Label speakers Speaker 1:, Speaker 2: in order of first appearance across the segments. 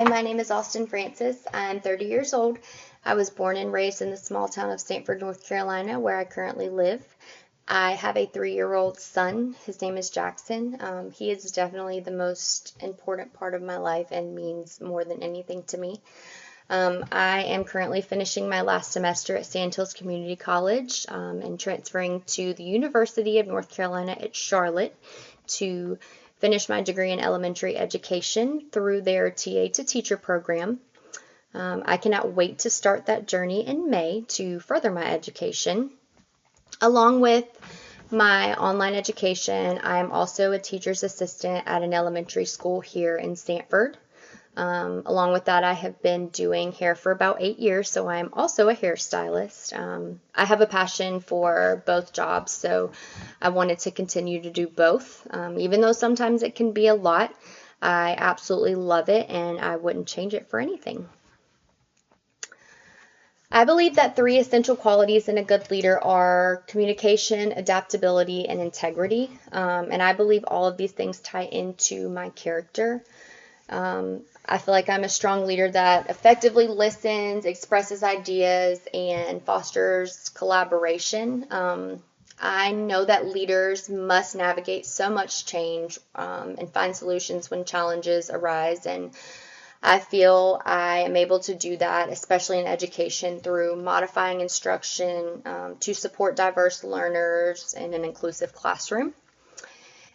Speaker 1: My name is Austin Francis. I'm 30 years old. I was born and raised in the small town of Sanford, North Carolina, where I currently live. I have a 3-year-old son. His name is Jackson. He is definitely the most important part of my life and means more than anything to me. I am currently finishing my last semester at Sandhills Community College and transferring to the University of North Carolina at Charlotte to finish my degree in elementary education through their TA to Teacher program. I cannot wait to start that journey in May to further my education. Along with my online education, I am also a teacher's assistant at an elementary school here in Sanford. Along with that, I have been doing hair for about 8 years, so I'm also a hairstylist. I have a passion for both jobs, so I wanted to continue to do both. Even though sometimes it can be a lot, I absolutely love it and I wouldn't change it for anything. I believe that 3 essential qualities in a good leader are communication, adaptability, and integrity. And I believe all of these things tie into my character. I feel like I'm a strong leader that effectively listens, expresses ideas, and fosters collaboration. I know that leaders must navigate so much change and find solutions when challenges arise, and I feel I am able to do that, especially in education, through modifying instruction to support diverse learners in an inclusive classroom.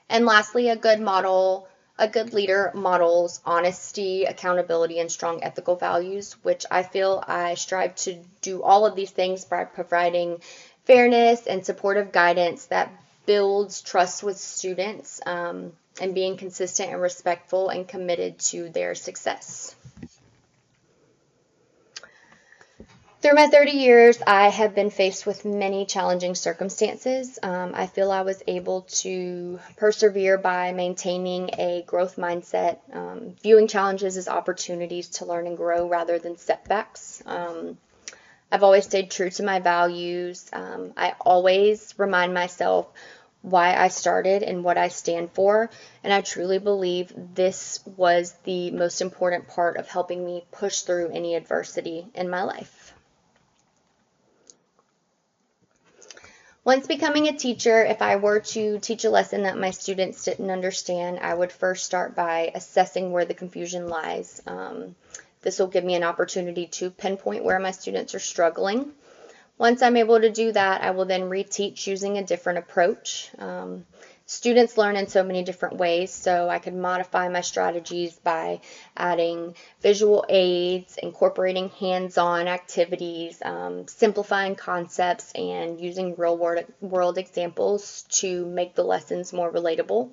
Speaker 1: And lastly, a good leader models honesty, accountability, and strong ethical values, which I feel I strive to do all of these things by providing fairness and supportive guidance that builds trust with students and being consistent and respectful and committed to their success. Through my 30 years, I have been faced with many challenging circumstances. I feel I was able to persevere by maintaining a growth mindset, viewing challenges as opportunities to learn and grow rather than setbacks. I've always stayed true to my values. I always remind myself why I started and what I stand for, and I truly believe this was the most important part of helping me push through any adversity in my life. Once becoming a teacher, if I were to teach a lesson that my students didn't understand, I would first start by assessing where the confusion lies. This will give me an opportunity to pinpoint where my students are struggling. Once I'm able to do that, I will then reteach using a different approach. Students learn in so many different ways, so I could modify my strategies by adding visual aids, incorporating hands-on activities, simplifying concepts, and using real-world examples to make the lessons more relatable.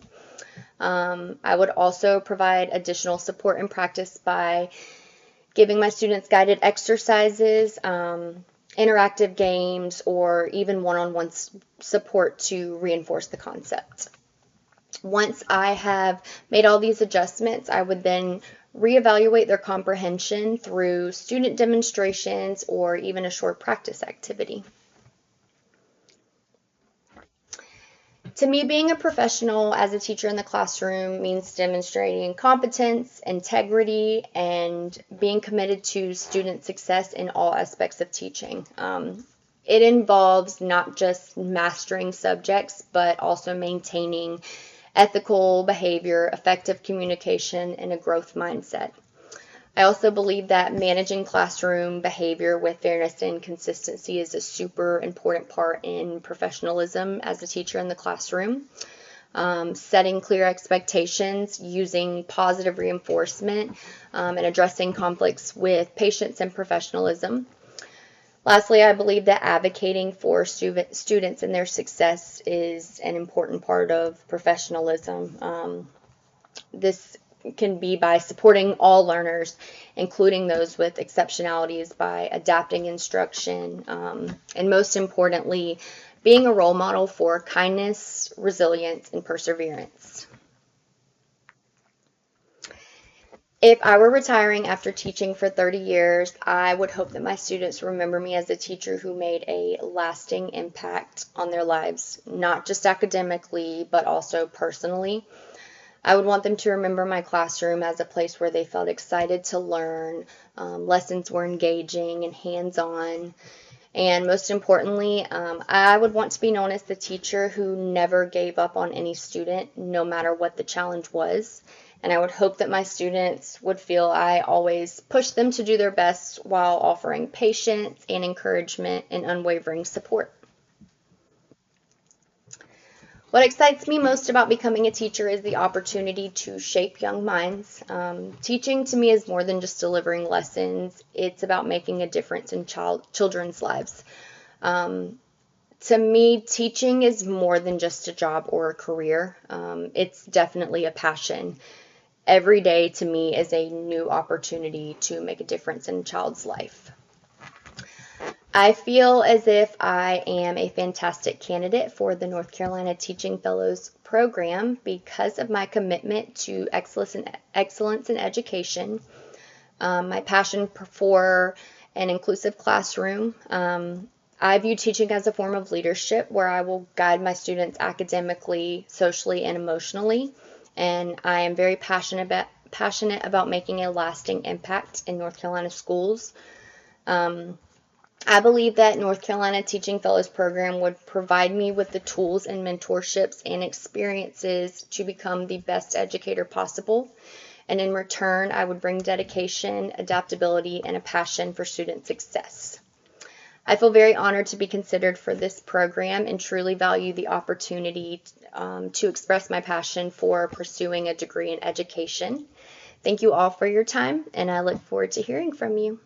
Speaker 1: I would also provide additional support and practice by giving my students guided exercises, interactive games, or even one-on-one support to reinforce the concept. Once I have made all these adjustments, I would then reevaluate their comprehension through student demonstrations or even a short practice activity. To me, being a professional as a teacher in the classroom means demonstrating competence, integrity, and being committed to student success in all aspects of teaching. It involves not just mastering subjects, but also maintaining ethical behavior, effective communication, and a growth mindset. I also believe that managing classroom behavior with fairness and consistency is a super important part in professionalism as a teacher in the classroom. Setting clear expectations, using positive reinforcement, and addressing conflicts with patience and professionalism. Lastly, I believe that advocating for students and their success is an important part of professionalism. This can be by supporting all learners, including those with exceptionalities, by adapting instruction, and most importantly, being a role model for kindness, resilience, and perseverance. If I were retiring after teaching for 30 years, I would hope that my students remember me as a teacher who made a lasting impact on their lives, not just academically, but also personally. I would want them to remember my classroom as a place where they felt excited to learn, lessons were engaging and hands-on, and most importantly, I would want to be known as the teacher who never gave up on any student, no matter what the challenge was. And I would hope that my students would feel I always pushed them to do their best while offering patience and encouragement and unwavering support. What excites me most about becoming a teacher is the opportunity to shape young minds. Teaching to me is more than just delivering lessons. It's about making a difference in children's lives. To me, teaching is more than just a job or a career. It's definitely a passion. Every day to me is a new opportunity to make a difference in a child's life. I feel as if I am a fantastic candidate for the North Carolina Teaching Fellows program because of my commitment to excellence in education, my passion for an inclusive classroom. I view teaching as a form of leadership where I will guide my students academically, socially, and emotionally. And I am very passionate about making a lasting impact in North Carolina schools. I believe that North Carolina Teaching Fellows program would provide me with the tools and mentorships and experiences to become the best educator possible. And in return, I would bring dedication, adaptability, and a passion for student success. I feel very honored to be considered for this program and truly value the opportunity to express my passion for pursuing a degree in education. Thank you all for your time, and I look forward to hearing from you.